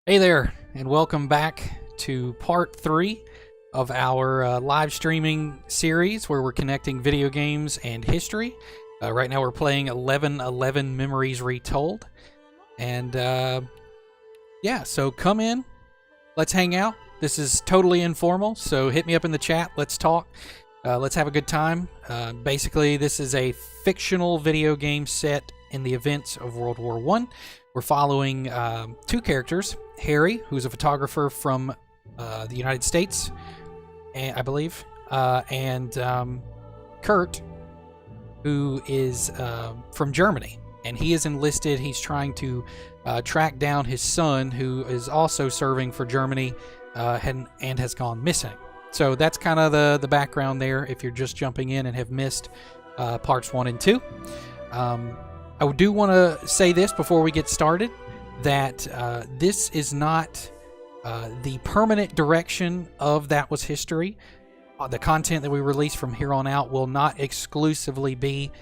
Hey there, and welcome back to part 3 of our live streaming series where we're connecting video games and history. Right now we're playing 1111 Memories Retold. And yeah, so come in, let's hang out. This is totally informal, so hit me up in the chat, let's talk. Let's have a good time. Basically, this is a fictional video game set in the events of World War I. We're following two characters, Harry, who's a photographer from the United States, I believe, and Kurt, who is from Germany. And he is enlisted. He's trying to track down his son, who is also serving for Germany and has gone missing. So that's kind of the background there if you're just jumping in and have missed parts 1 and 2. I do want to say this before we get started, that this is not the permanent direction of That Was History. The content that we release from here on out will not exclusively be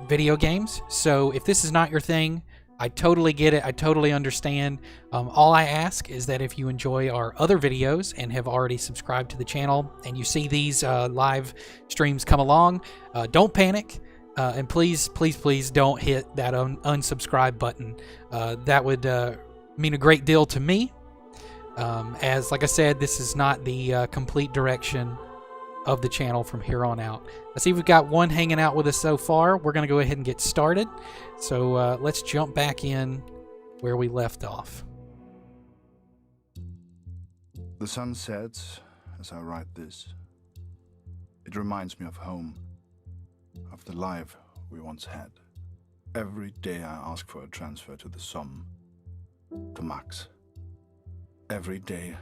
video games. So if this is not your thing, I totally get it. I totally understand. All I ask is that if you enjoy our other videos and have already subscribed to the channel and you see these live streams come along, don't panic. And please don't hit that unsubscribe button. That would mean a great deal to me. As, like I said, this is not the complete direction of the channel from here on out. I see we've got one hanging out with us so far. We're going to go ahead and get started. So let's jump back in where we left off. The sun sets as I write this. It reminds me of home, of the life we once had. Every day I ask for a transfer to the Somme, to Max. Every day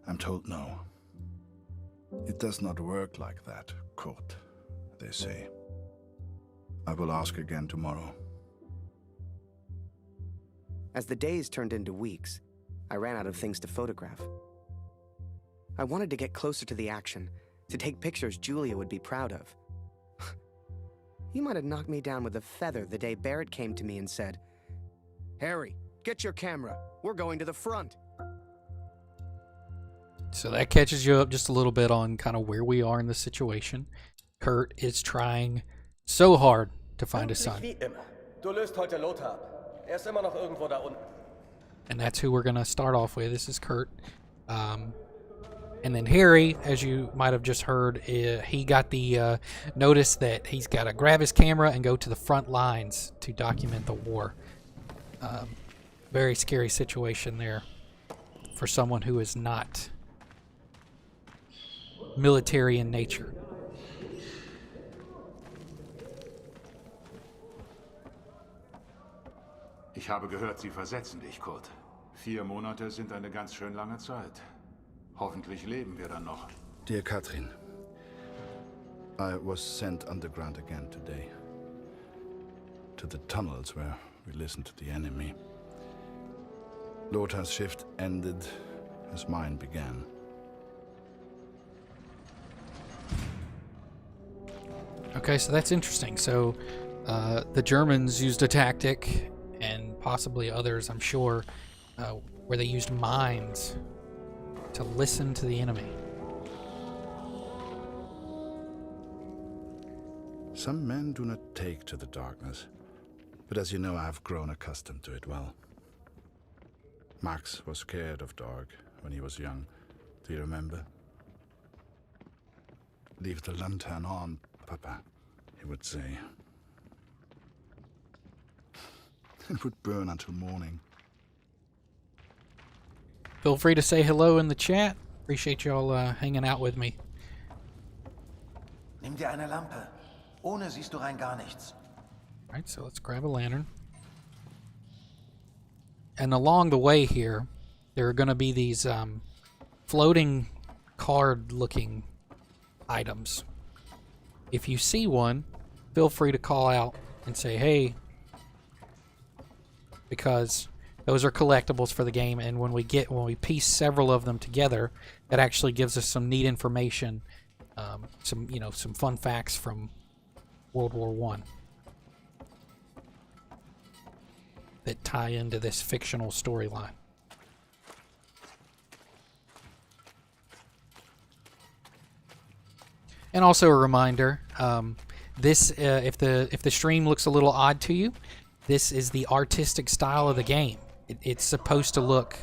I'm told no. It does not work like that, Kurt, they say. I will ask again tomorrow. As the days turned into weeks, I ran out of things to photograph. I wanted to get closer to the action, to take pictures Julia would be proud of. You might have knocked me down with a feather the day Barrett came to me and said, "Harry, get your camera. We're going to the front." So that catches you up just a little bit on kind of where we are in the situation. Kurt is trying so hard to find his son. And that's who we're going to start off with. This is Kurt. And then Harry, as you might have just heard, he got the notice that he's got to grab his camera and go to the front lines to document the war. Very scary situation there for someone who is not military in nature. Ich habe gehört, Sie versetzen dich, Kurt. 4 Monate sind eine ganz schön lange Zeit. Hoffentlich leben wir dann noch. Dear Katrin, I was sent underground again today. To the tunnels where we listened to the enemy. Lothar's shift ended as mine began. Okay, so that's interesting. So the Germans used a tactic, and possibly others, I'm sure, where they used mines to listen to the enemy. Some men do not take to the darkness, but as you know, I have grown accustomed to it well. Max was scared of dark when he was young. Do you remember? "Leave the lantern on, Papa," he would say. It would burn until morning. Feel free to say hello in the chat. Appreciate y'all hanging out with me. Nimm dir eine Lampe. Ohne siehst du rein gar nichts. Alright, so let's grab a lantern. And along the way here, there are going to be these floating card-looking items. If you see one, feel free to call out and say, "Hey," because those are collectibles for the game, and when we piece several of them together, that actually gives us some neat information, some fun facts from World War I. that tie into this fictional storyline. And also a reminder, this if the stream looks a little odd to you, this is the artistic style of the game. It's supposed to look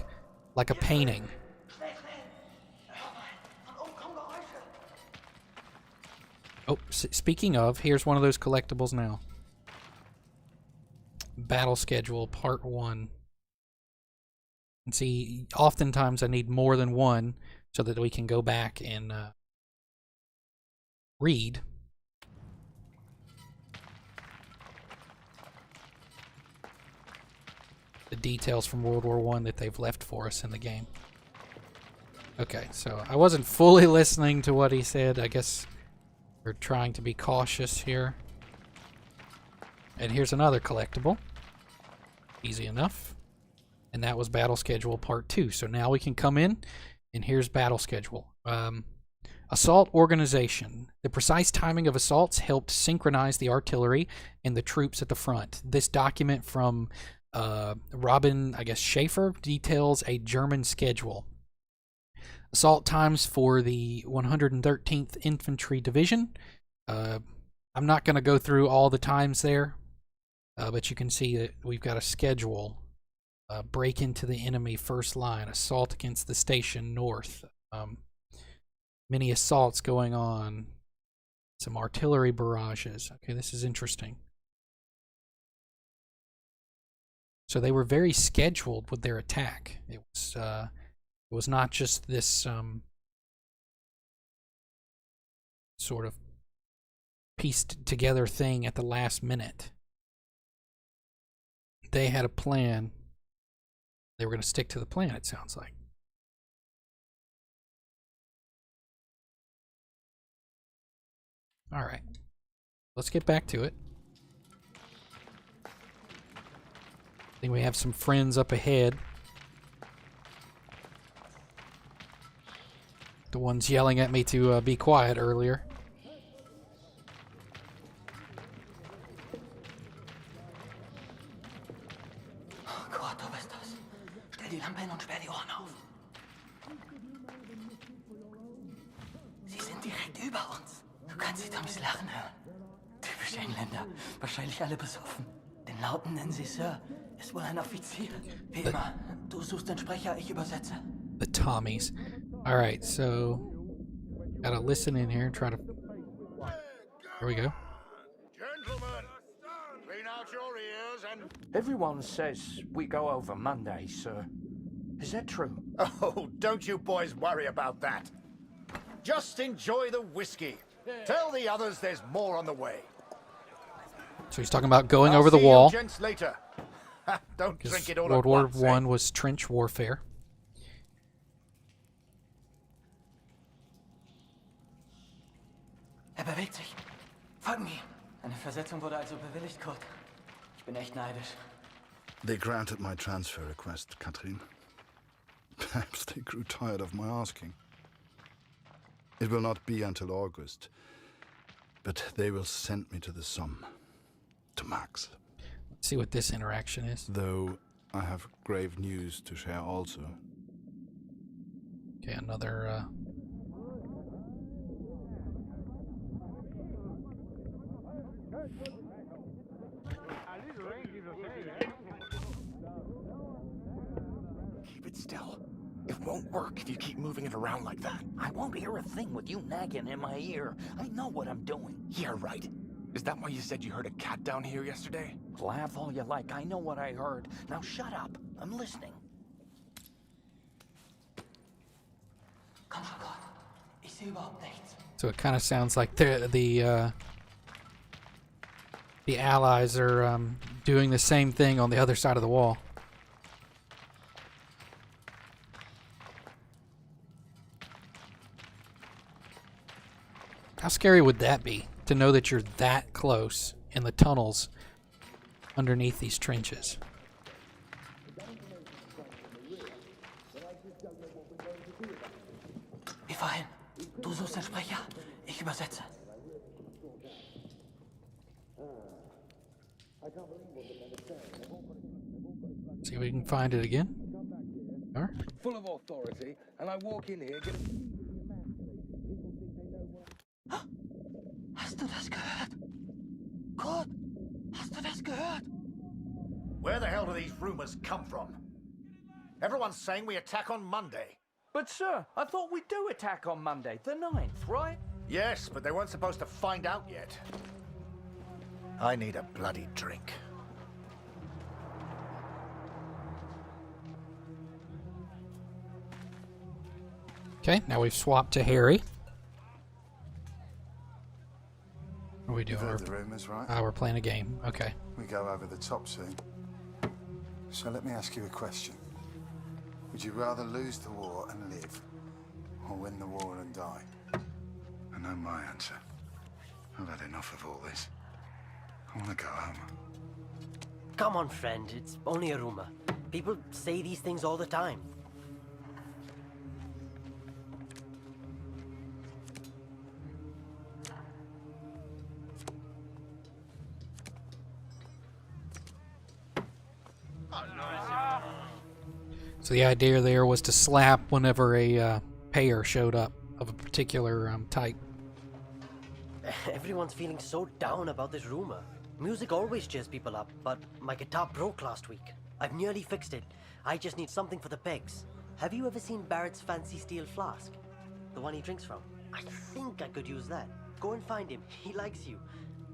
like a painting. Oh, speaking of, here's one of those collectibles now. Battle schedule, part 1. And see, oftentimes I need more than one so that we can go back and read. The details from World War I that they've left for us in the game. Okay, so I wasn't fully listening to what he said. I guess we're trying to be cautious here. And here's another collectible. Easy enough. And that was Battle Schedule Part 2. So now we can come in, and here's Battle Schedule. Assault Organization. The precise timing of assaults helped synchronize the artillery and the troops at the front. This document from Robin, I guess, Schaefer details a German schedule. Assault times for the 113th Infantry Division. I'm not going to go through all the times there, but you can see that we've got a schedule. Break into the enemy first line. Assault against the station north. Many assaults going on. Some artillery barrages. Okay, this is interesting. So they were very scheduled with their attack. It was not just this sort of pieced together thing at the last minute. They had a plan. They were going to stick to the plan, it sounds like. All right. Let's get back to it. I think we have some friends up ahead. The ones yelling at me to be quiet earlier. Oh Gott, du bist das. Stell die Lampe hin und sperr die Ohren auf. Sie sind direkt über uns. Du kannst die Toms lachen hören. Typisch Engländer. Wahrscheinlich alle besoffen. Den Lauten nennen sie Sir. Ist wohl ein Offizier. Wie immer. Du suchst den Sprecher, ich übersetze. The Tommies. All right, so gotta listen in here and try to. Here we go. Gentlemen, clean out your ears and... Everyone says we go over Monday, sir. Is that true? Oh, don't you boys worry about that. Just enjoy the whiskey. Tell the others there's more on the way. So he's talking about going I'll over the see wall. You gents later. Don't drink it all World at War once, I was trench warfare. Bewegt sich. Folgen wir. Eine Versetzung wurde also bewilligt, Kurt. Ich bin echt neidisch. They granted my transfer request, Katrin. Perhaps they grew tired of my asking. It will not be until August, but they will send me to the Somme, to Max. Let's see what this interaction is. Though I have grave news to share also. Okay, another Keep it still. It won't work if you keep moving it around like that. I won't hear a thing with you nagging in my ear. I know what I'm doing. Yeah, right. Is that why you said you heard a cat down here yesterday? Laugh all you like. I know what I heard. Now shut up. I'm listening. Komm schon, Gott. Ich sehe überhaupt nichts. So it kind of sounds like the Allies are doing the same thing on the other side of the wall. How scary would that be, to know that you're that close in the tunnels underneath these trenches? Wir fahren. Du suchst den Sprecher, ich übersetze. See if we can find it again. All right. Full of authority, and I walk in here, get du das gehört? Kurt, hast du das gehört? Where the hell do these rumors come from? Everyone's saying we attack on Monday. But, sir, I thought we do attack on Monday, the 9th, right? Yes, but they weren't supposed to find out yet. I need a bloody drink. Okay, now we've swapped to Harry. What are we doing? You've heard the rumors, right? We're playing a game. Okay. We go over the top soon. So let me ask you a question. Would you rather lose the war and live, or win the war and die? I know my answer. I've had enough of all this. I want to go home. Come on, friend. It's only a rumor. People say these things all the time. So the idea there was to slap whenever a pair showed up of a particular type. Everyone's feeling so down about this rumor. Music always cheers people up, but my guitar broke last week. I've nearly fixed it. I just need something for the pegs. Have you ever seen Barrett's fancy steel flask? The one he drinks from? I think I could use that. Go and find him. He likes you.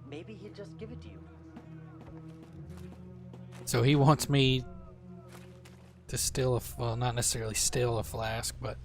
Maybe he'll just give it to you. So he wants me to steal a, well, not necessarily steal a flask, but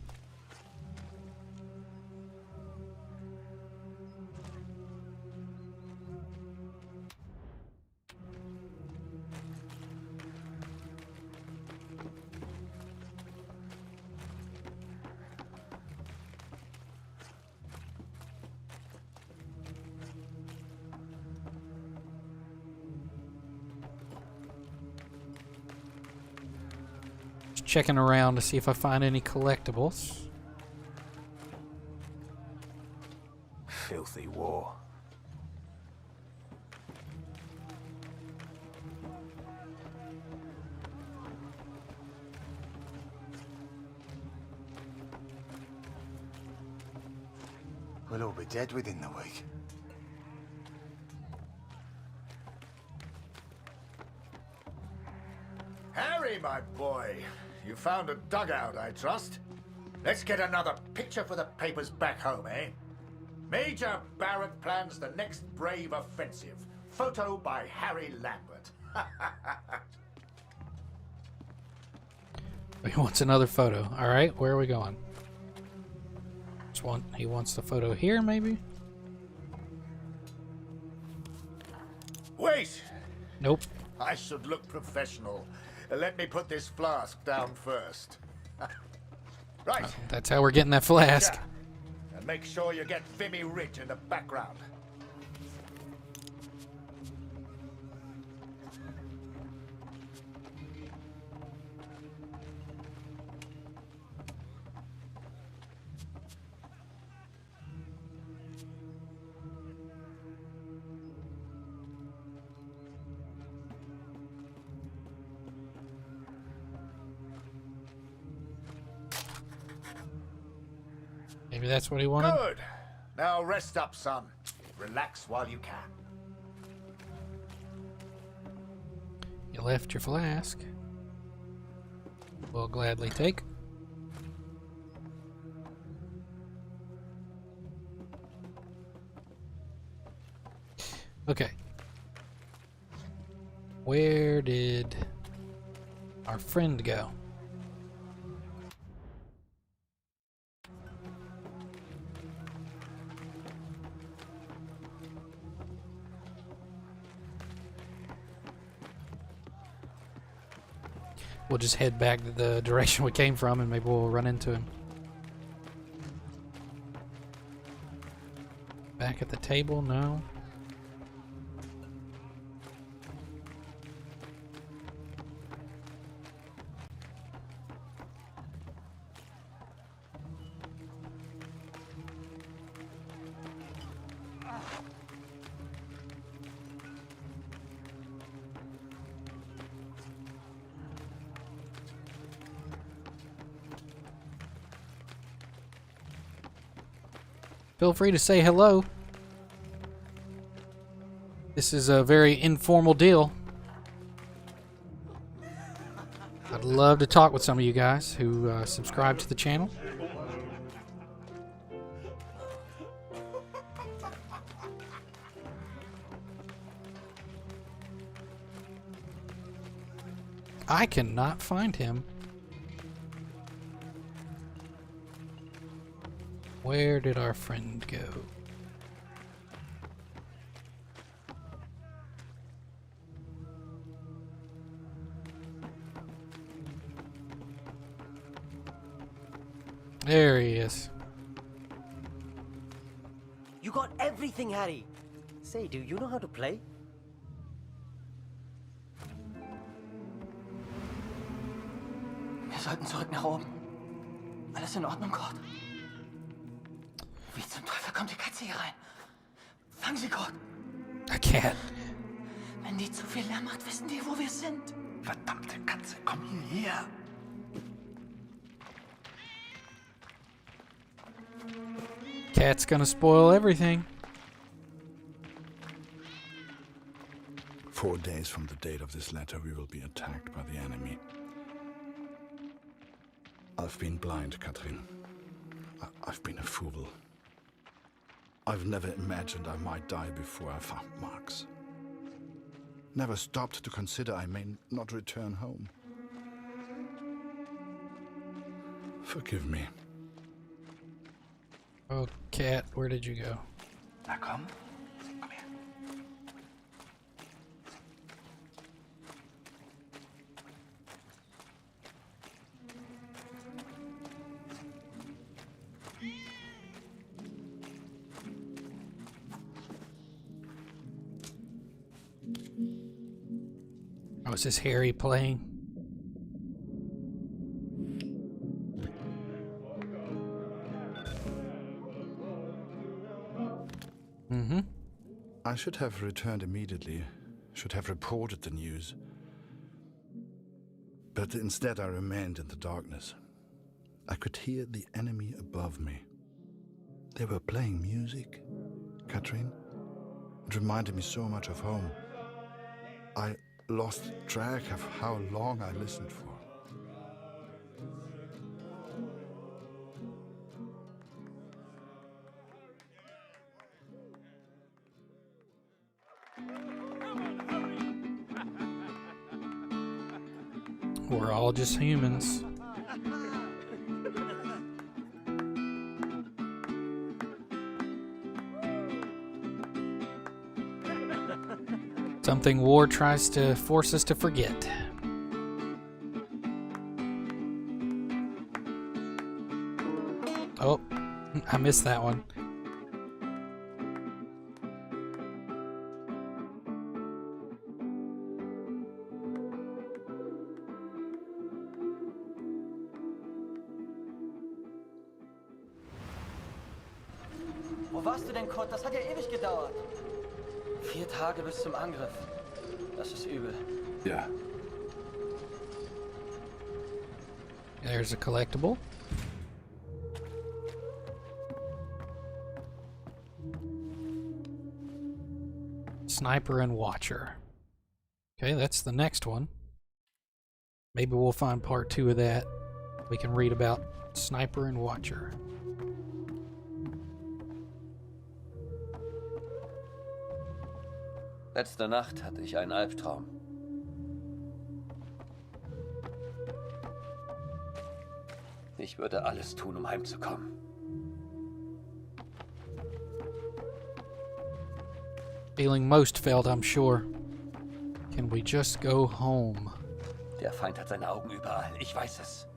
checking around to see if I find any collectibles. Filthy war. We'll all be dead within the week. Harry, my boy, you found a dugout, I trust. Let's get another picture for the papers back home, eh? Major Barrett plans the next brave offensive. Photo by Harry Lambert. He wants another photo. All right, where are we going? He wants the photo here, maybe? Wait! Nope. I should look professional. Let me put this flask down first. Right. That's how we're getting that flask. Yeah. And make sure you get Vimy Ridge in the background. Maybe that's what he wanted. Good. Now rest up, son. Relax while you can. You left your flask. We'll gladly take. Okay. Where did our friend go? We'll just head back to the direction we came from and maybe we'll run into him. Back at the table? No. Feel free to say hello. This is a very informal deal. I'd love to talk with some of you guys who subscribe to the channel. I cannot find him. Where did our friend go? There he is. You got everything, Harry. Say, do you know how to play? Wir sollten zurück nach oben. Alles in Ordnung, Kurt? Wie zum Teufel kommt die Katze hier rein? Fang sie, Kurt. I can't. Wenn die zu viel Lärm macht, wissen die, wo wir sind. Verdammte Katze, komm hierher. Cat's gonna spoil everything. 4 days from the date of this letter, we will be attacked by the enemy. I've been blind, Katrin. I've been a fool. I've never imagined I might die before I found Marx. Never stopped to consider I may not return home. Forgive me. Oh, Cat, where did you go? Na komm. Komm her. Oh, is this Harry playing? Mm-hmm. I should have returned immediately, should have reported the news. But instead I remained in the darkness. I could hear the enemy above me. They were playing music, Katrin. It reminded me so much of home. I lost track of how long I listened for. We're all just humans. Something war tries to force us to forget. Oh, I missed that one. Wo warst du denn, Kurt? Das hat ja ewig gedauert. 4 Tage bis zum Angriff. Das ist übel. Yeah. There's a collectible. Sniper and Watcher. Okay, that's the next one. Maybe we'll find part 2 of that. We can read about Sniper and Watcher. Letzte Nacht hatte ich einen Albtraum. Ich würde alles tun, um heimzukommen. Feeling most felt, I'm sure. Can we just go home? Der Feind hat seine Augen überall. Ich weiß es.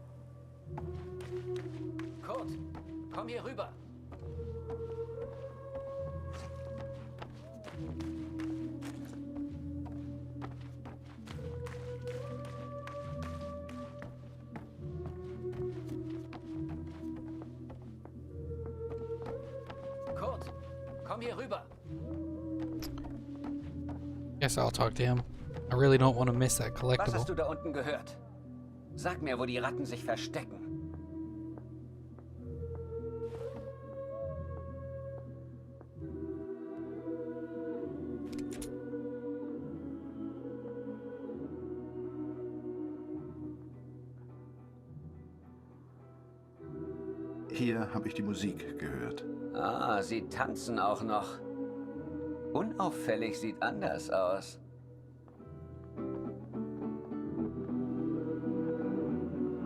Kurt, komm hier rüber. Kurt, komm hier rüber. Guess I'll talk to him. I really don't want to miss that Was collectible. hast du da unten gehört? Sag mir, wo die Ratten sich verstecken. Hier habe ich die Musik gehört. Ah, sie tanzen auch noch. Unauffällig sieht anders aus.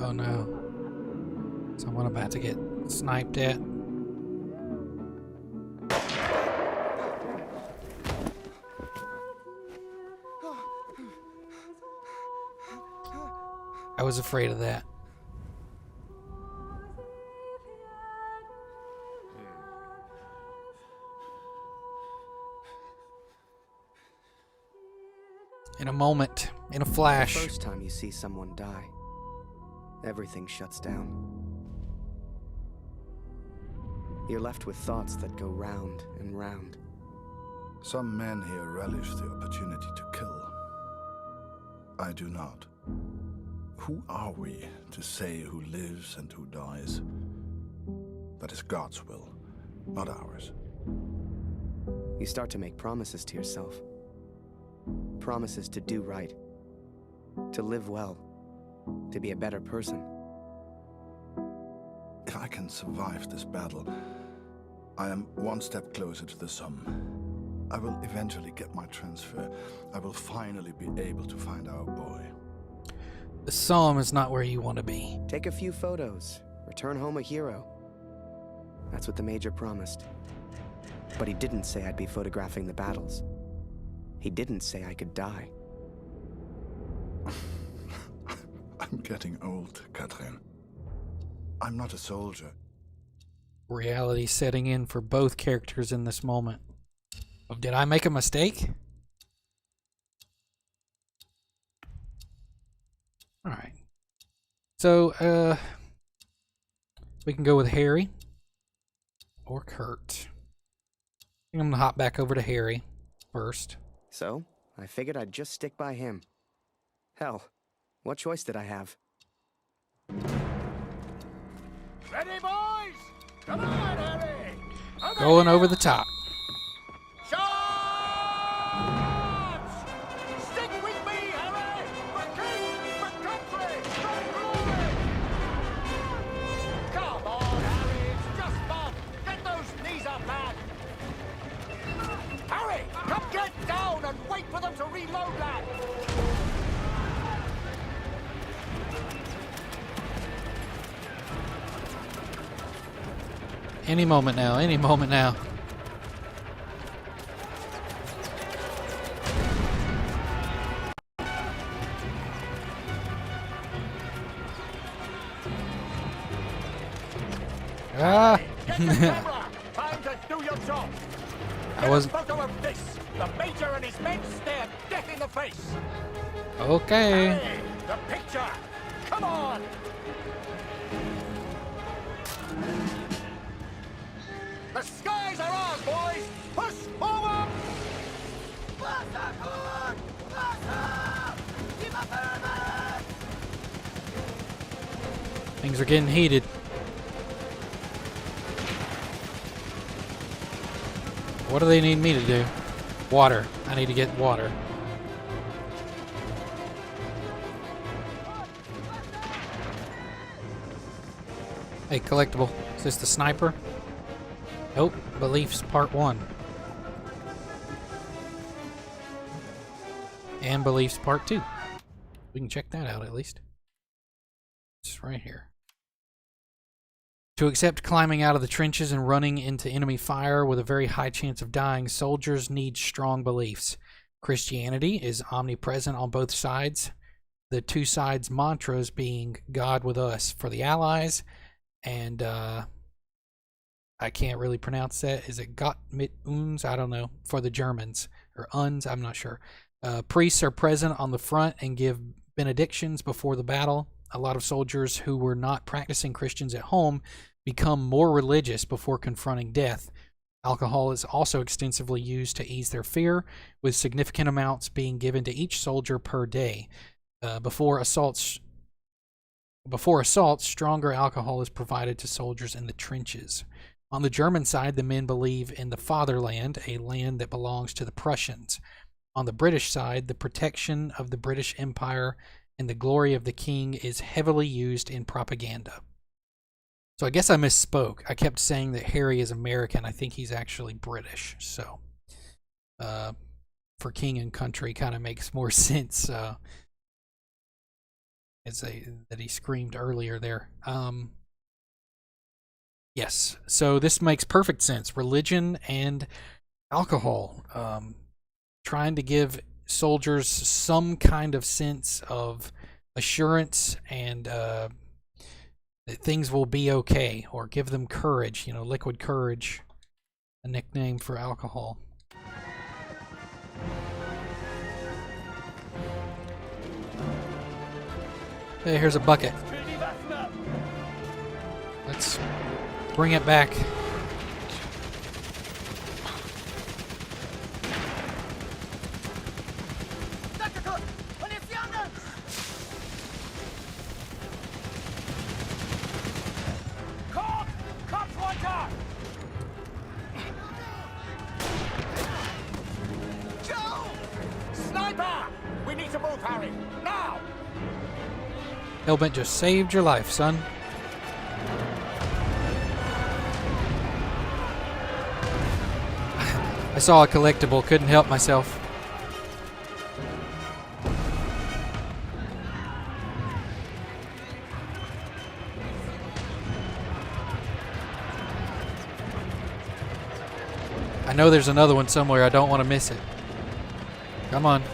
Oh no. Someone about to get sniped at. I was afraid of that. In a moment, in a flash. The first time you see someone die, everything shuts down. You're left with thoughts that go round and round. Some men here relish the opportunity to kill. I do not. Who are we to say who lives and who dies? That is God's will, not ours. You start to make promises to yourself. Promises to do right. To live well. To be a better person. If I can survive this battle, I am one step closer to the Somme. I will eventually get my transfer. I will finally be able to find our boy. The Somme is not where you want to be. Take a few photos. Return home a hero. That's what the Major promised. But he didn't say I'd be photographing the battles. He didn't say I could die. I'm getting old, Catherine. I'm not a soldier. Reality setting in for both characters in this moment. Oh, did I make a mistake? Alright. So, we can go with Harry. Or Kurt. I think I'm gonna hop back over to Harry first. So, I figured I'd just stick by him. Hell, what choice did I have? Ready, boys? Come on, Harry! Going over the top. Charge! Stick with me, Harry! For king, for country, for glory! Come on, Harry, it's just fun. Get those knees up, lad. Harry, come get down and wait for them to reload, lad. Any moment now, any moment now. Ah! Get the camera. Time to do your job. I wasn't. Get a photo of this. The Major and his men stare death in the face. Okay. Hey, the picture. Come on. The skies are ours, boys. Push forward. Things are getting heated. What do they need me to do? Water. I need to get water. Hey, collectible. Is this the sniper? Nope. Beliefs Part 1. And Beliefs Part 2. We can check that out at least. It's right here. To accept climbing out of the trenches and running into enemy fire with a very high chance of dying, soldiers need strong beliefs. Christianity is omnipresent on both sides, the two sides' mantras being God with us for the Allies, and I can't really pronounce that. Is it Gott mit uns? I don't know. For the Germans. Or uns, I'm not sure. Priests are present on the front and give benedictions before the battle. A lot of soldiers who were not practicing Christians at home become more religious before confronting death. Alcohol is also extensively used to ease their fear, with significant amounts being given to each soldier per day. Before assaults, stronger alcohol is provided to soldiers in the trenches. On the German side, the men believe in the fatherland, a land that belongs to the Prussians. On the British side, the protection of the British Empire and the glory of the king is heavily used in propaganda. So I guess I misspoke. I kept saying that Harry is American. I think he's actually British. So for King and Country kind of makes more sense that he screamed earlier there. Yes, so this makes perfect sense. Religion and alcohol. Trying to give soldiers some kind of sense of assurance and that things will be okay, or give them courage. You know, liquid courage, a nickname for alcohol. Hey, here's a bucket. Let's bring it back. Joe! Sniper! We need to move, Harry. Now! Hellbent just saved your life, son. I saw a collectible, couldn't help myself. I know there's another one somewhere. I don't want to miss it. Come on. There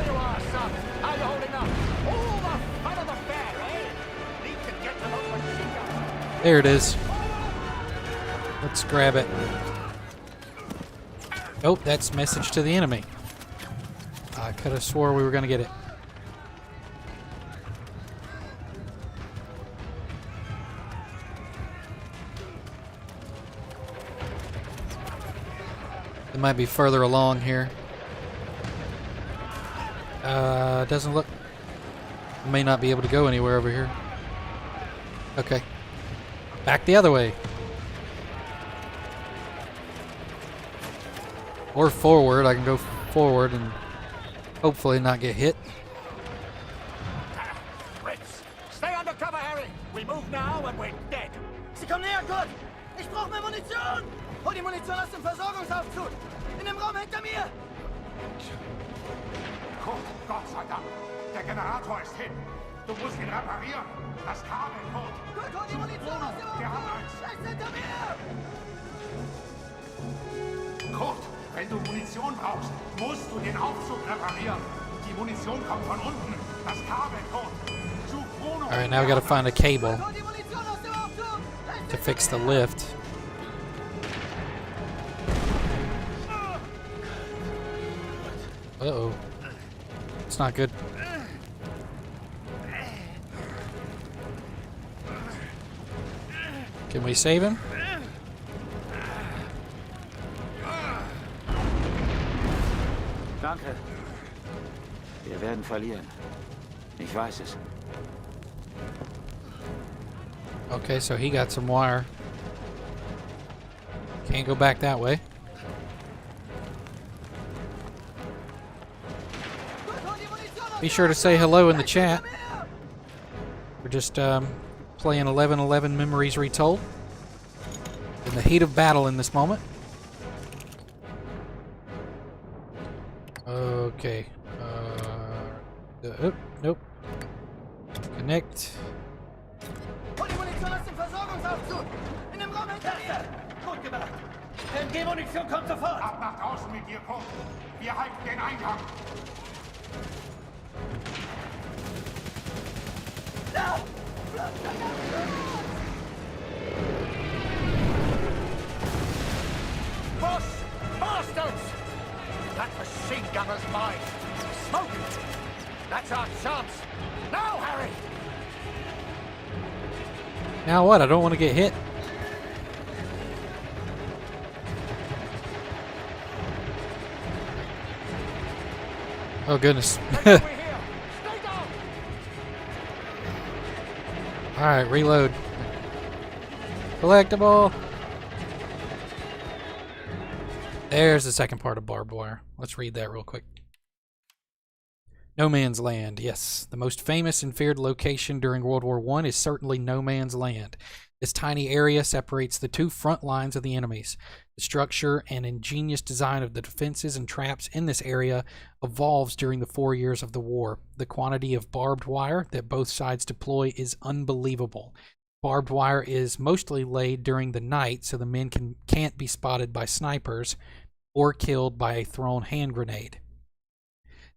you are, son. How you holding up? All the fun of the fair, eh? Need to get to those machine guns. There it is. Let's grab it. Oh, that's message to the enemy. I could have swore we were going to get it. It might be further along here. Doesn't look... I may not be able to go anywhere over here. Okay. Back the other way. Or forward. I can go forward and hopefully not get hit. Fritz, stay under cover, Harry. We move now and we're dead. Sie kommen näher, Gott! Ich brauche mehr Munition! Hol die Munition aus dem Versorgungsaufzug! In dem Raum hinter mir! Guck, Gott sei Dank. Der Generator ist hin. Du musst ihn reparieren. Das Kabel tot. Gut, hol die Munition aus dem Der hat Aufzug! eins. Er ist hinter mir! Kurt, wenn du Munition brauchst, musst du den Aufzug reparieren. Die Munition kommt von unten. Das Kabel tot. Such Bruno. Alright, now we gotta find a cable Hol die Munition aus dem Aufzug! Er ist to fix the lift. Uh-oh. It's not good. Can we save him? Danke. Wir werden verlieren. Ich weiß es. Okay, so he got some wire. Can't go back that way. Be sure to say hello in the chat. We're just playing 1111 Memories Retold in the heat of battle in this moment. Okay. Nope. Connect. Hol die Munition aus dem Versorgungsaufzug! In dem Raum hinter mir! Gut gemacht! MG-Munition kommt sofort! Ab nach draußen mit dir, Kurt. Wir halten den Eingang. Boss! Bastards! That machine gunner's mine. Smoking. That's our chance. Now, Harry! Now what? I don't want to get hit. Oh goodness. We're here. Stay down! Alright, reload. Collectible. There's the second part of barbed wire. Let's read that real quick. No Man's Land, yes. The most famous and feared location during World War I is certainly No Man's Land. This tiny area separates the two front lines of the enemies. The structure and ingenious design of the defenses and traps in this area evolves during the 4 years of the war. The quantity of barbed wire that both sides deploy is unbelievable. Barbed wire is mostly laid during the night so the men can't be spotted by snipers or killed by a thrown hand grenade.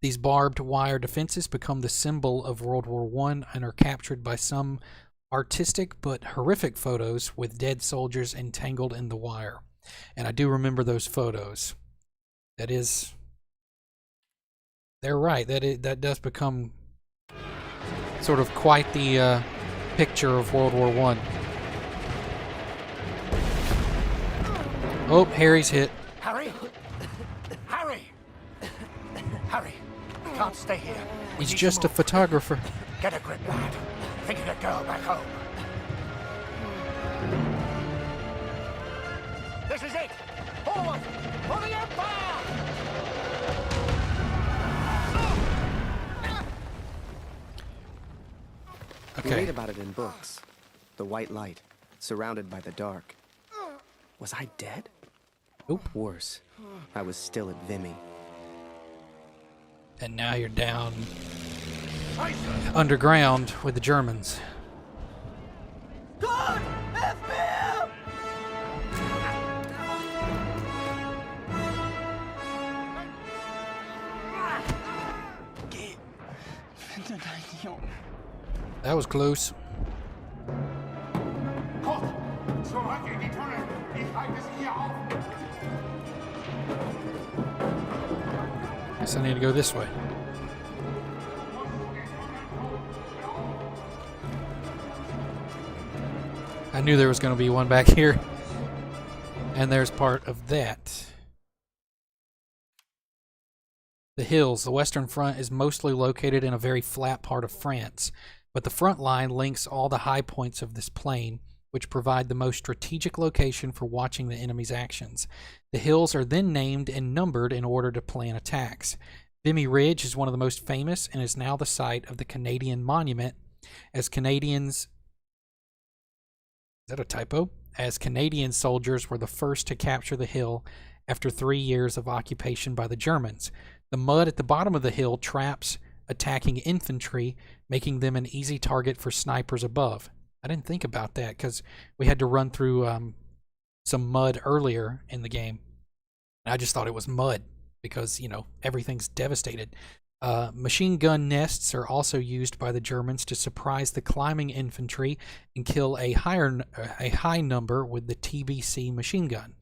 These barbed wire defenses become the symbol of World War I and are captured by some artistic but horrific photos with dead soldiers entangled in the wire. And I do remember those photos. They're right. That does become sort of quite the picture of World War I. Oh, Harry's hit. Harry? Harry! Harry, we can't stay here. He's just a photographer. Get a grip, lad. Thinking a girl back home. This is it! Forward! For the Empire! We read about it in books. The white light, surrounded by the dark. Was I dead? Nope. Worse, I was still at Vimy. And now you're down underground with the Germans. God! FM! Geh! Finde deinen Jungen. That was close. Kurt, zurück in die Tunnel. Ich halte sie hier auf. Guess I need to go this way. I knew there was going to be one back here. And there's part of that. The hills. The Western Front is mostly located in a very flat part of France, but the front line links all the high points of this plain, which provide the most strategic location for watching the enemy's actions. The hills are then named and numbered in order to plan attacks. Vimy Ridge is one of the most famous and is now the site of the Canadian Monument, as Canadians... Is that a typo? As Canadian soldiers were the first to capture the hill after 3 years of occupation by the Germans. The mud at the bottom of the hill traps attacking infantry, making them an easy target for snipers above. I didn't think about that because we had to run through some mud earlier in the game. I just thought it was mud because, you know, everything's devastated. Machine gun nests are also used by the Germans to surprise the climbing infantry and kill a high number with the TBC machine gun,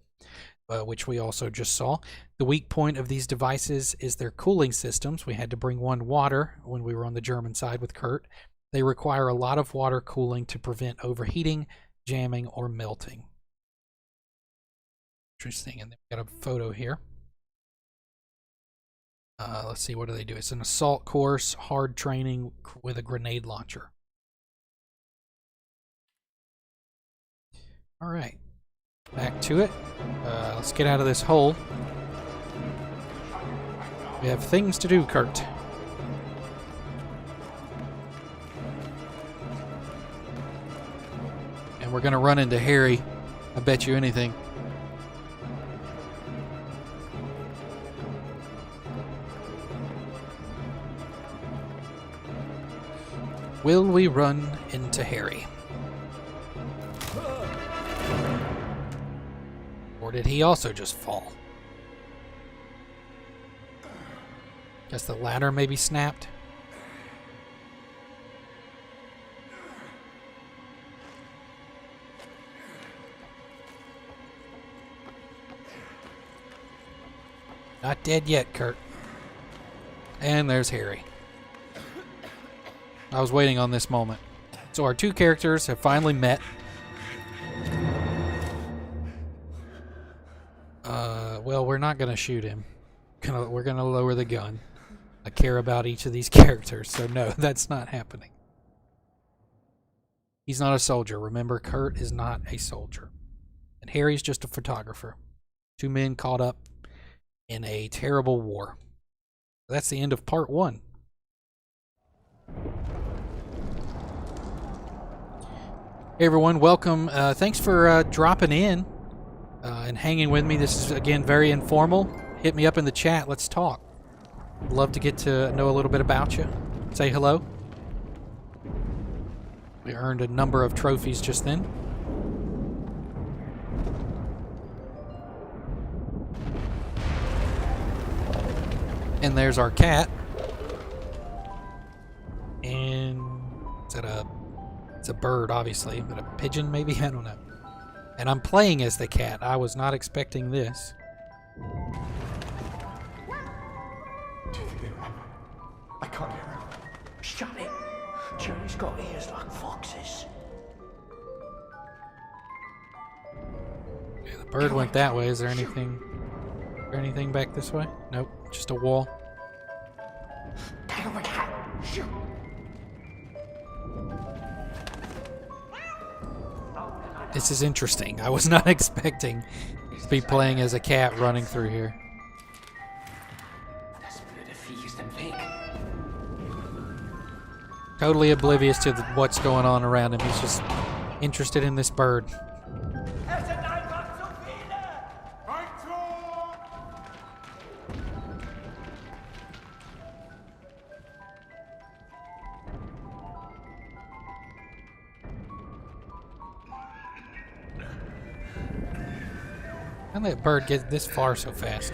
which we also just saw. The weak point of these devices is their cooling systems. We had to bring one water when we were on the German side with Kurt. They require a lot of water cooling to prevent overheating, jamming, or melting. Interesting. And then we got a photo here. Let's see, what do they do? It's an assault course, hard training with a grenade launcher. All right, back to it. Let's get out of this hole. We have things to do, Kurt. And we're gonna run into Harry. I bet you anything. Will we run into Harry? Or did he also just fall? Guess the ladder maybe snapped. Not dead yet, Kurt. And there's Harry. I was waiting on this moment. So our two characters have finally met. Well, we're not going to shoot him. We're going to lower the gun. I care about each of these characters, so no, that's not happening. He's not a soldier. Remember, Kurt is not a soldier. And Harry's just a photographer. Two men caught up in a terrible war. That's the end of part 1. Hey everyone, welcome. Thanks for dropping in and hanging with me. This is, again, very informal. Hit me up in the chat. Let's talk. I'd love to get to know a little bit about you. Say hello. We earned a number of trophies just then. And there's our cat. And it's a bird, obviously, but a pigeon maybe? I don't know. And I'm playing as the cat. I was not expecting this. I can't hear him. Shut it. Jerry's got ears like foxes. Yeah, the bird went that way. Is there anything back this way? Nope, just a wall. Take over, cat. Shoot. This is interesting. I was not expecting to be playing as a cat running through here. Das blöde Viech ist im Weg. Totally oblivious to what's going on around him. He's just interested in this bird. Es sind einfach zu viele! How did that bird get this far so fast?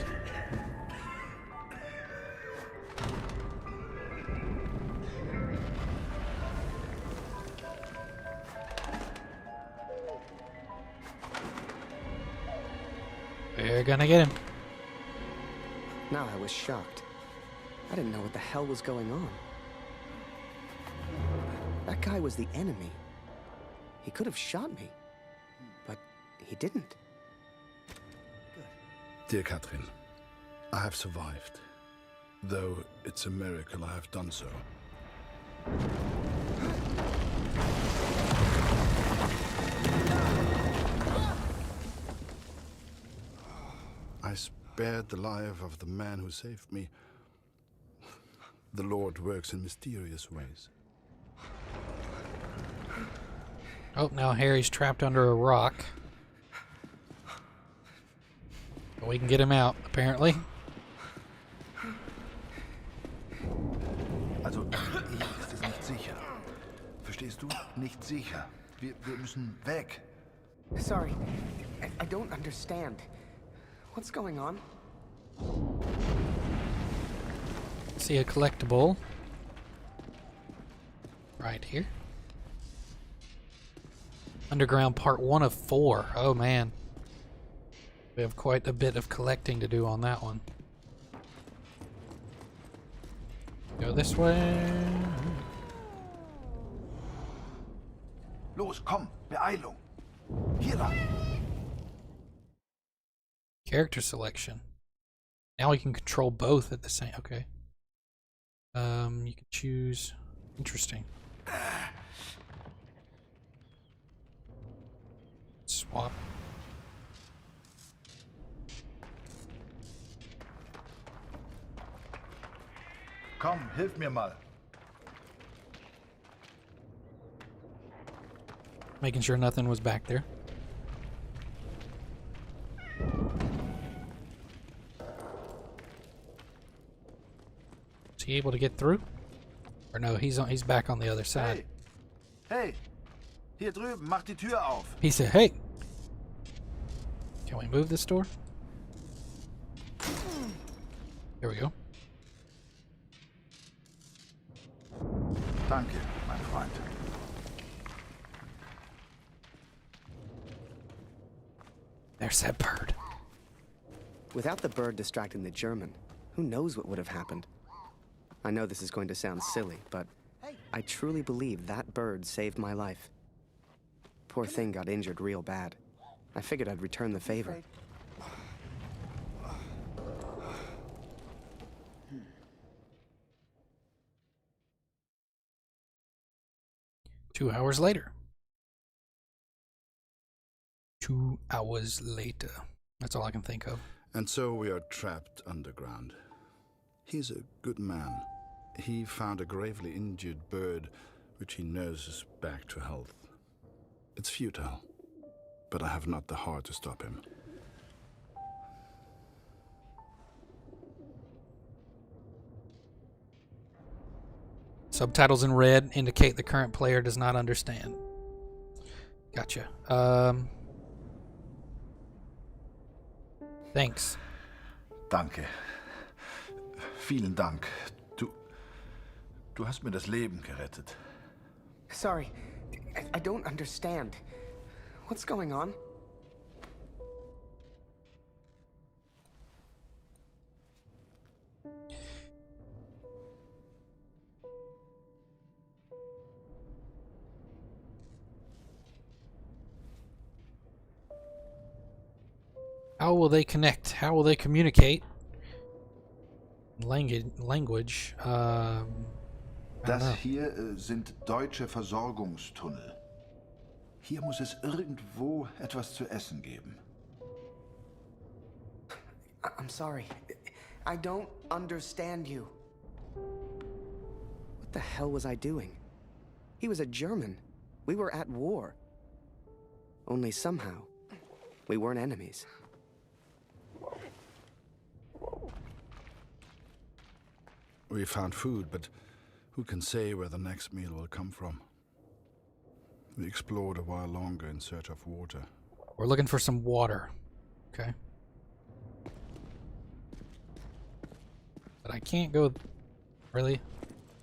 We're gonna get him. Now I was shocked. I didn't know what the hell was going on. That guy was the enemy. He could have shot me, but he didn't. Dear Catherine, I have survived. Though it's a miracle I have done so. I spared the life of the man who saved me. The Lord works in mysterious ways. Oh, now Harry's trapped under a rock. But we can get him out, apparently. Also, hier ist es nicht sicher. Verstehst du? Nicht sicher. Wir müssen weg. Sorry, I don't understand. What's going on? See a collectible right here. Underground part 1 of 4. Oh man. We have quite a bit of collecting to do on that one. Go this way. Los, komm, Beeilung. Hier lang. Character selection. Now we can control both at the same. Okay. You can choose. Interesting. Swap. Komm, hilf mir mal. Making sure nothing was back there. Is he able to get through? Or no, he's back on the other side. Hey, hier drüben, mach die Tür auf. He said, "Hey, can we move this door?" There we go. Danke, mein Freund. There's that bird. Without the bird distracting the German, who knows what would have happened? I know this is going to sound silly, but I truly believe that bird saved my life. Poor thing got injured real bad. I figured I'd return the favor. 2 hours later. 2 hours later. That's all I can think of. And so we are trapped underground. He's a good man. He found a gravely injured bird, which he nurses back to health. It's futile, but I have not the heart to stop him. Subtitles in red indicate the current player does not understand. Gotcha. Thanks. Danke. Vielen Dank. Du hast mir das Leben gerettet. Sorry, I don't understand. What's going on? How will they connect? How will they communicate? Language. Das hier sind deutsche Versorgungstunnel. Hier muss es irgendwo etwas zu essen geben. I'm sorry. I don't understand you. What the hell was I doing? He was a German. We were at war. Only somehow, we weren't enemies. We found food, but who can say where the next meal will come from? We explored a while longer in search of water. We're looking for some water. Okay. But I can't go... Really?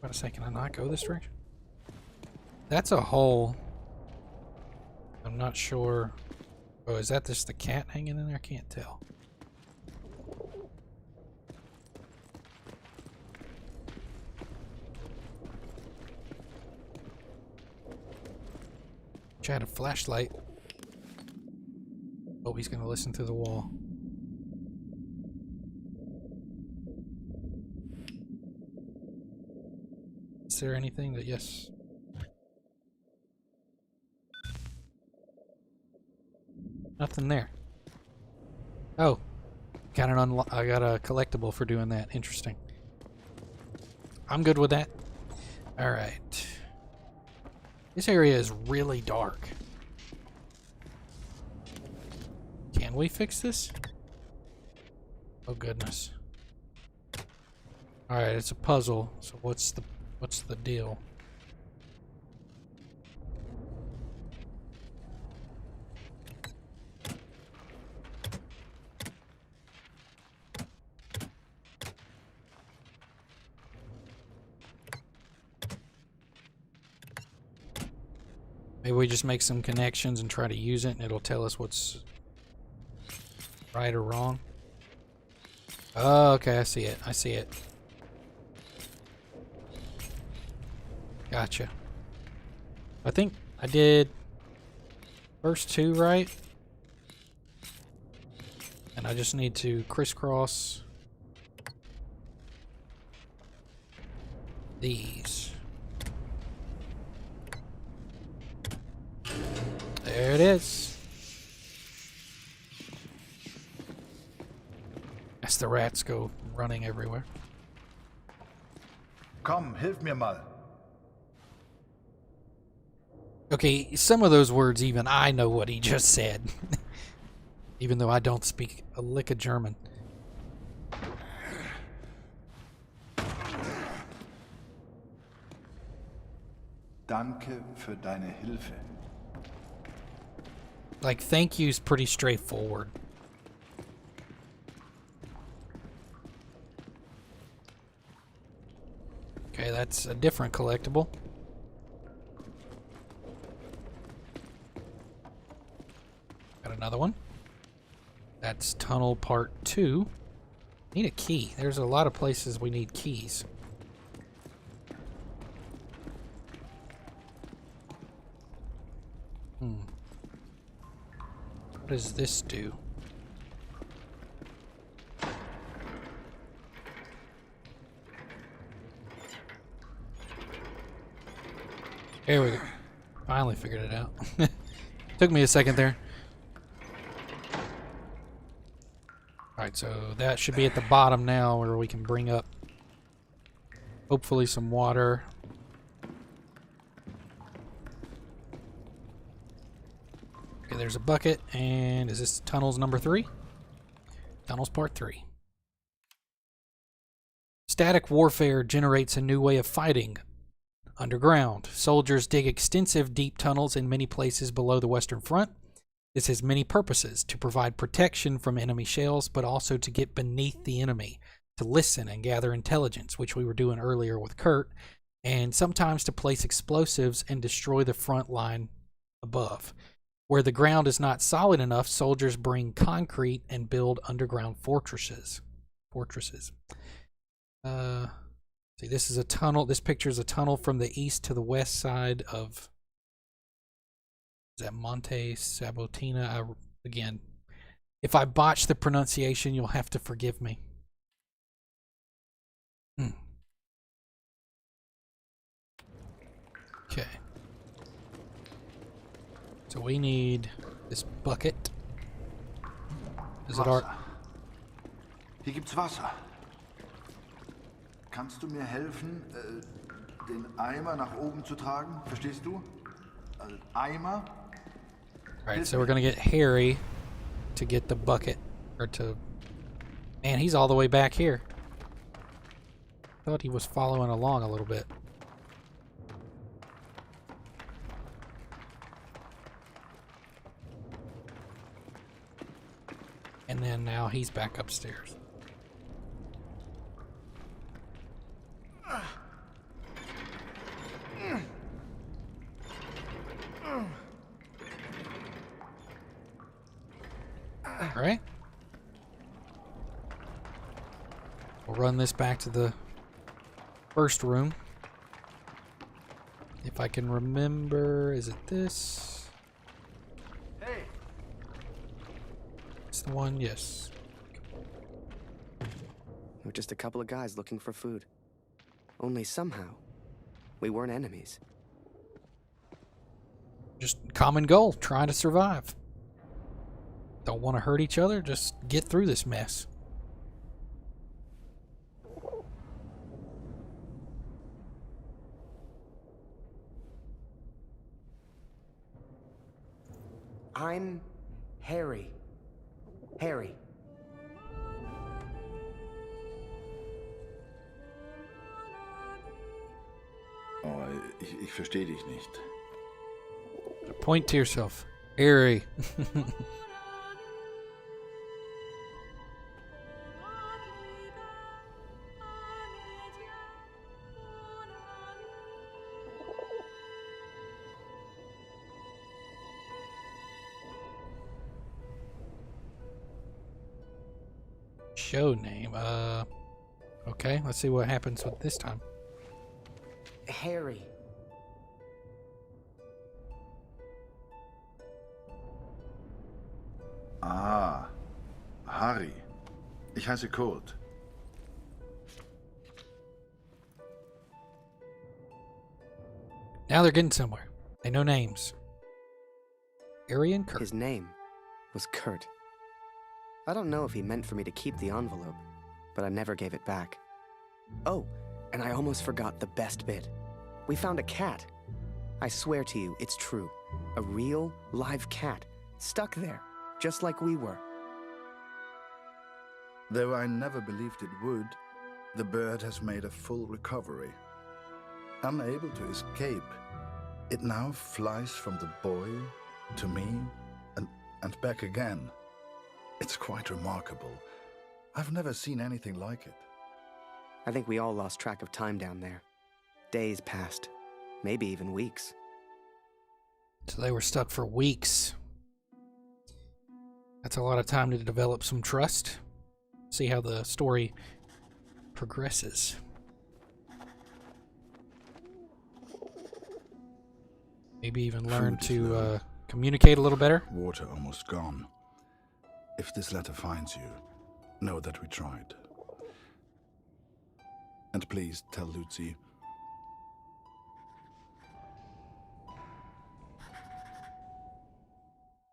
Wait a second, can I not go this direction? That's a hole. I'm not sure... Oh, is that just the cat hanging in there? I can't tell. I had a flashlight. Oh, he's gonna listen to the wall. Is there anything that... Yes. Nothing there. Oh. I got a collectible for doing that. Interesting. I'm good with that. Alright. This area is really dark. Can we fix this? Oh goodness. Alright, it's a puzzle. So what's the deal? Maybe we just make some connections and try to use it and it'll tell us what's right or wrong. Oh, okay, I see it. I see it. Gotcha. I think I did first two right. And I just need to crisscross these. There it is. As the rats go running everywhere. Komm, hilf mir mal. Okay, some of those words even I know what he just said. Even though I don't speak a lick of German. Danke für deine Hilfe. Like, thank you's pretty straightforward. Okay, that's a different collectible. Got another one. That's tunnel part 2. Need a key. There's a lot of places we need keys. What does this do? There we go. Finally figured it out. Took me a second there. Alright, so that should be at the bottom now where we can bring up hopefully some water. there's a bucket. And is this tunnels number 3? Tunnels part 3. Static warfare generates a new way of fighting. Underground, soldiers dig extensive deep tunnels in many places below the Western Front. This has many purposes: to provide protection from enemy shells, but also to get beneath the enemy, to listen and gather intelligence, which we were doing earlier with Kurt, and sometimes to place explosives and destroy the front line above. Where the ground is not solid enough, soldiers bring concrete and build underground fortresses. See, this is a tunnel. This picture is a tunnel from the east to the west side of, is that Monte Sabotina? Again, if I botch the pronunciation, you'll have to forgive me. Okay. So we need this bucket. Is it our... Hier gibt's Wasser. Kannst du mir helfen, den Eimer nach oben zu tragen? Verstehst du? Eimer? Alright, so we're gonna get Harry to get the bucket. Or to... Man, he's all the way back here. Thought he was following along a little bit. And then now he's back upstairs. All right. We'll run this back to the first room. If I can remember, is it this? Hey. It's the one, yes. We're just a couple of guys looking for food. Only somehow, we weren't enemies. Just common goal, trying to survive. Don't want to hurt each other, just get through this mess. I'm Harry. Harry. Oh, ich verstehe dich nicht. Point to yourself. Harry. Show name. Okay, let's see what happens with this time. Harry. Ah, Harry. Ich heiße Kurt. Now they're getting somewhere. They know names. Harry and Kurt. His name was Kurt. I don't know if he meant for me to keep the envelope, but I never gave it back. Oh, and I almost forgot the best bit. We found a cat. I swear to you, it's true. A real, live cat, stuck there, just like we were. Though I never believed it would, the bird has made a full recovery. Unable to escape, it now flies from the boy to me and back again. It's quite remarkable. I've never seen anything like it. I think we all lost track of time down there. Days passed, maybe even weeks. So they were stuck for weeks. That's a lot of time to develop some trust. See how the story progresses. Maybe even learn to communicate a little better. Water almost gone. If this letter finds you, know that we tried. And please tell Lucy.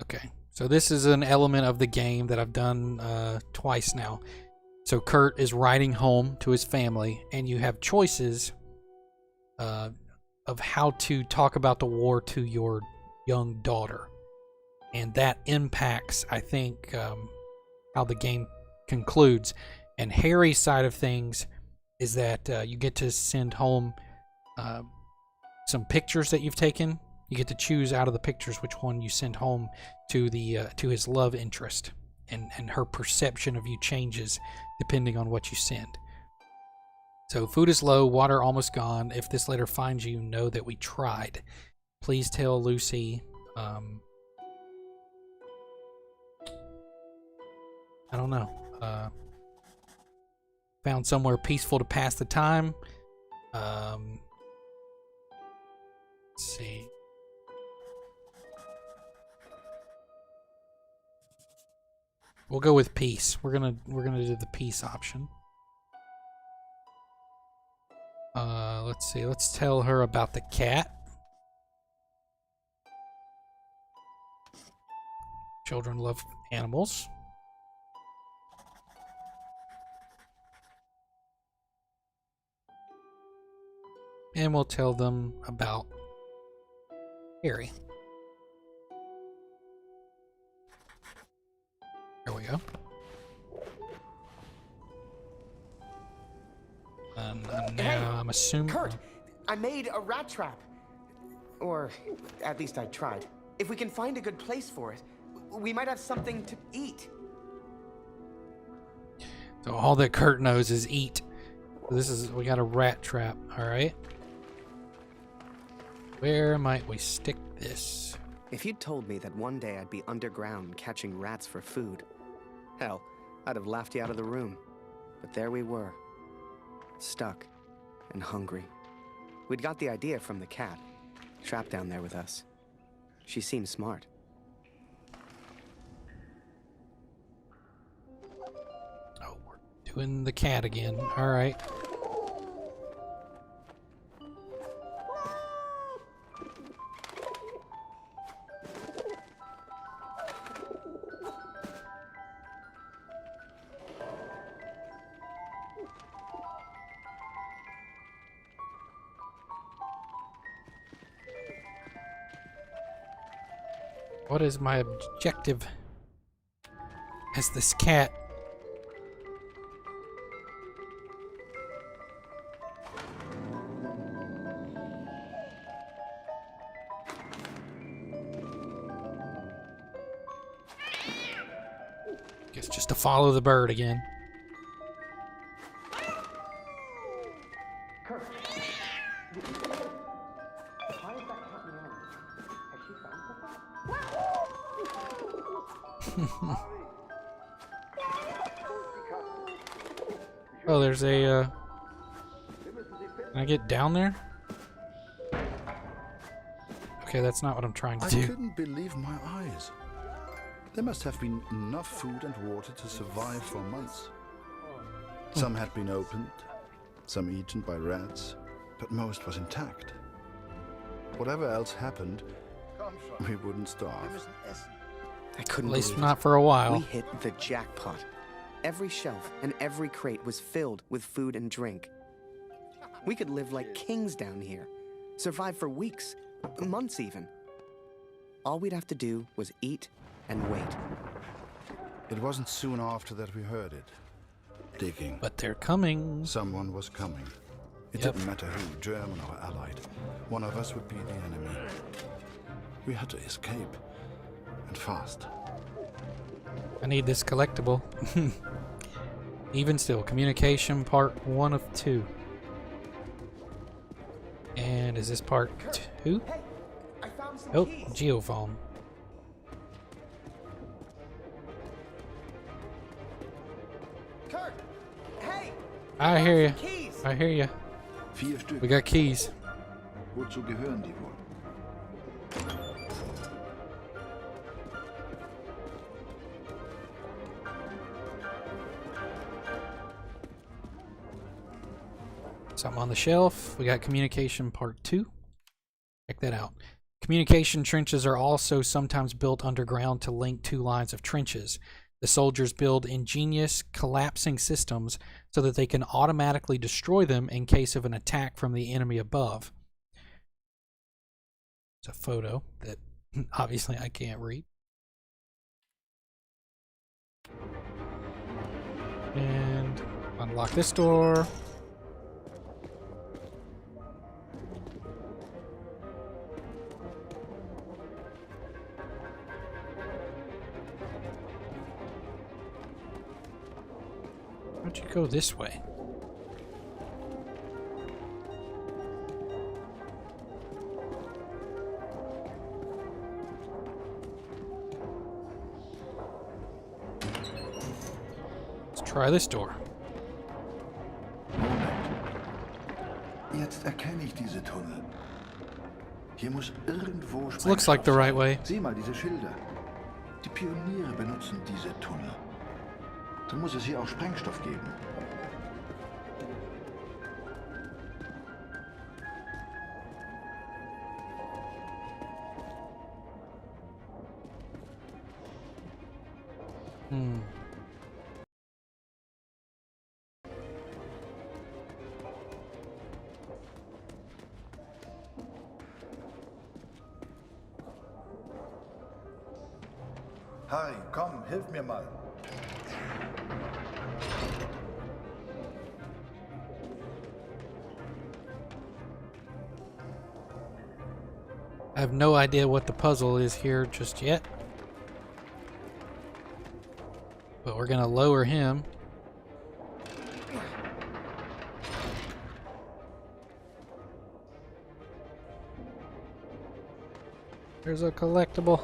Okay, so this is an element of the game that I've done twice now. So Kurt is riding home to his family, and you have choices of how to talk about the war to your young daughter. and that impacts, I think, how the game concludes. And Harry's side of things is that you get to send home some pictures that you've taken. You get to choose out of the pictures which one you send home to his love interest, and her perception of you changes depending on what you send. So food is low, water almost gone. If this letter finds you, know that we tried. Please tell Lucy. I don't know. Found somewhere peaceful to pass the time. Let's see. We'll go with peace. We're gonna do the peace option. Let's see. Let's tell her about the cat. Children love animals. And we'll tell them about Harry. There we go. Now I'm assuming... Kurt, I made a rat trap. Or, at least I tried. If we can find a good place for it, we might have something to eat. So all that Kurt knows is eat. We got a rat trap, alright? Where might we stick this? If you'd told me that one day I'd be underground catching rats for food, hell, I'd have laughed you out of the room. But there we were, stuck and hungry. We'd got the idea from the cat, trapped down there with us. She seemed smart. Oh, we're doing the cat again. Alright. What is my objective as this cat? Guess just to follow the bird again. Oh, there's a, can I get down there? Okay, that's not what I'm trying to do. I couldn't believe my eyes. There must have been enough food and water to survive for months. Some had been opened, some eaten by rats, but most was intact. Whatever else happened, we wouldn't starve. I couldn't At least believe not it. for a while. We hit the jackpot. Every shelf and every crate was filled with food and drink. We could live like kings down here, survive for weeks, months even. All we'd have to do was eat and wait. It wasn't soon after that we heard it. Digging. But they're coming. Someone was coming. It Yep. didn't matter who, German or Allied. One of us would be the enemy. We had to escape. And fast. I need this collectible. Even still, communication part 1 of 2. And is this part 2? Hey, I found some Oh, keys. geophone. Kurt, hey! I hear you. Keys. I hear you. 4 Stück. We got keys. Wozu gehören die wohl? Something on the shelf. We got communication part 2. Check that out. Communication trenches are also sometimes built underground to link two lines of trenches. The soldiers build ingenious collapsing systems so that they can automatically destroy them in case of an attack from the enemy above. It's a photo that obviously I can't read. And unlock this door. Why'd you go this way? Let's try this door. Jetzt erkenne ich diese Tunnel. Hier muss irgendwo This looks like the right way. Sieh mal diese Schilder. Die Pioniere benutzen diese Tunnel. Dann muss es hier auch Sprengstoff geben. Harry, komm, hilf mir mal. I have no idea what the puzzle is here just yet. But we're gonna lower him. There's a collectible.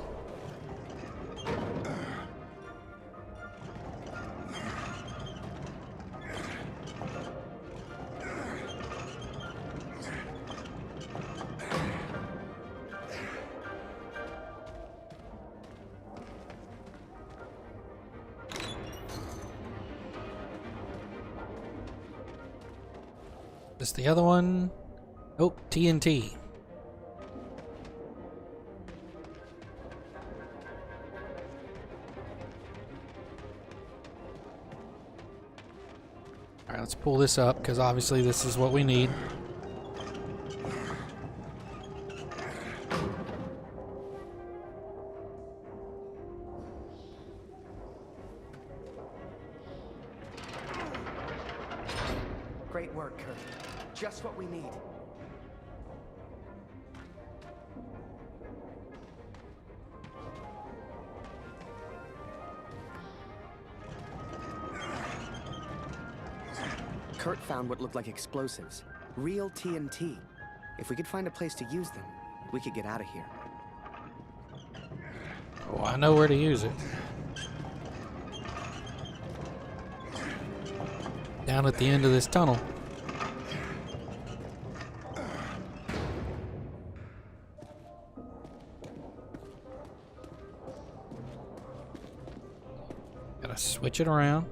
Is the other one? Oh, TNT. Alright, let's pull this up, because obviously this is what we need. Great work, Kurt. Just what we need. Kurt found what looked like explosives. Real TNT. If we could find a place to use them, we could get out of here. Oh, I know where to use it. Down at the end of this tunnel. Gotta switch it around.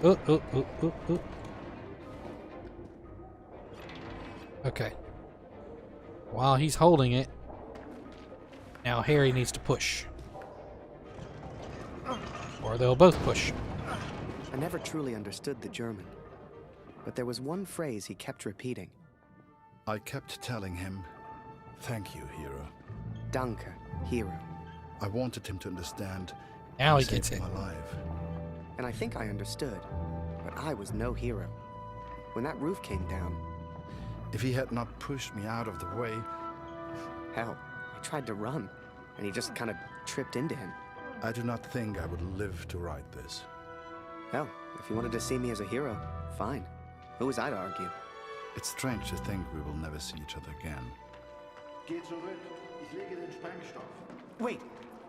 Oh. Okay. While he's holding it, now Harry needs to push. Or they'll both push. I never truly understood the German, but there was one phrase he kept repeating. I kept telling him, "Thank you, hero." Danke, hero. I wanted him to understand. Now he saved gets it. him alive. And I think I understood, but I was no hero. When that roof came down, If he had not pushed me out of the way, hell, I tried to run, and he just kind of tripped into him. I do not think I would live to write this. Hell, if you wanted to see me as a hero, fine. Who was I to argue? It's strange to think we will never see each other again. Geh zurück. Ich lege den Sprengstoff. Wait,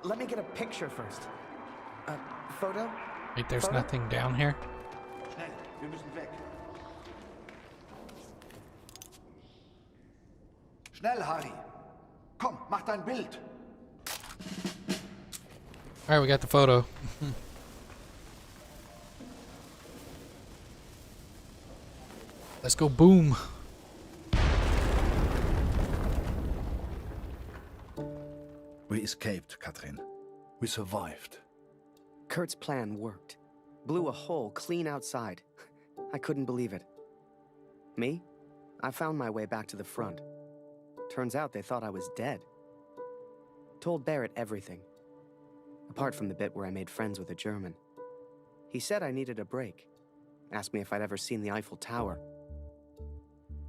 let me get a picture first. A photo? Wait, there's Photo? nothing down here? Schnell, wir müssen weg. Schnell, Harry. Komm, mach dein Bild. Alright, we got the photo. Let's go boom. We escaped, Katrin. We survived. Kurt's plan worked. Blew a hole clean outside. I couldn't believe it. Me? I found my way back to the front. Turns out they thought I was dead. Told Barrett everything, apart from the bit where I made friends with a German. He said I needed a break. Asked me if I'd ever seen the Eiffel Tower.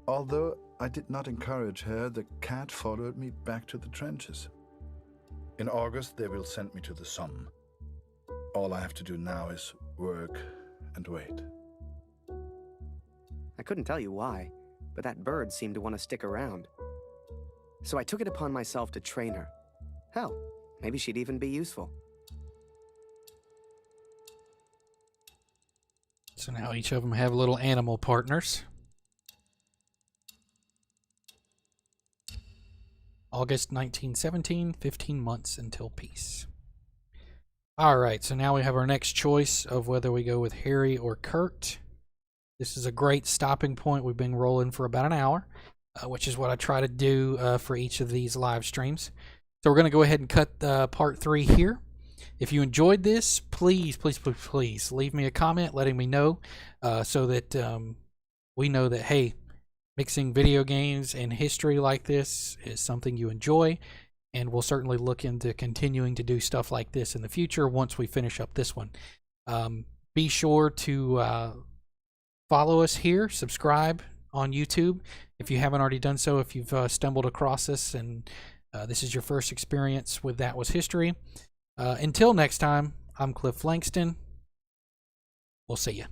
Although I did not encourage her, the cat followed me back to the trenches. In August, they will send me to the Somme. All I have to do now is work and wait. I couldn't tell you why, but that bird seemed to want to stick around. So I took it upon myself to train her. Hell, maybe she'd even be useful. So now each of them have little animal partners. August 1917, 15 months until peace. All right, so now we have our next choice of whether we go with Harry or Kurt. This is a great stopping point. We've been rolling for about an hour, which is what I try to do for each of these live streams. So we're going to go ahead and cut part 3 here. If you enjoyed this, please, please, please, please leave me a comment letting me know so that we know that, hey, mixing video games and history like this is something you enjoy, and we'll certainly look into continuing to do stuff like this in the future once we finish up this one. Be sure to follow us here, subscribe on YouTube if you haven't already done so, if you've stumbled across us and this is your first experience with That Was History. Until next time, I'm Cliff Langston. We'll see you.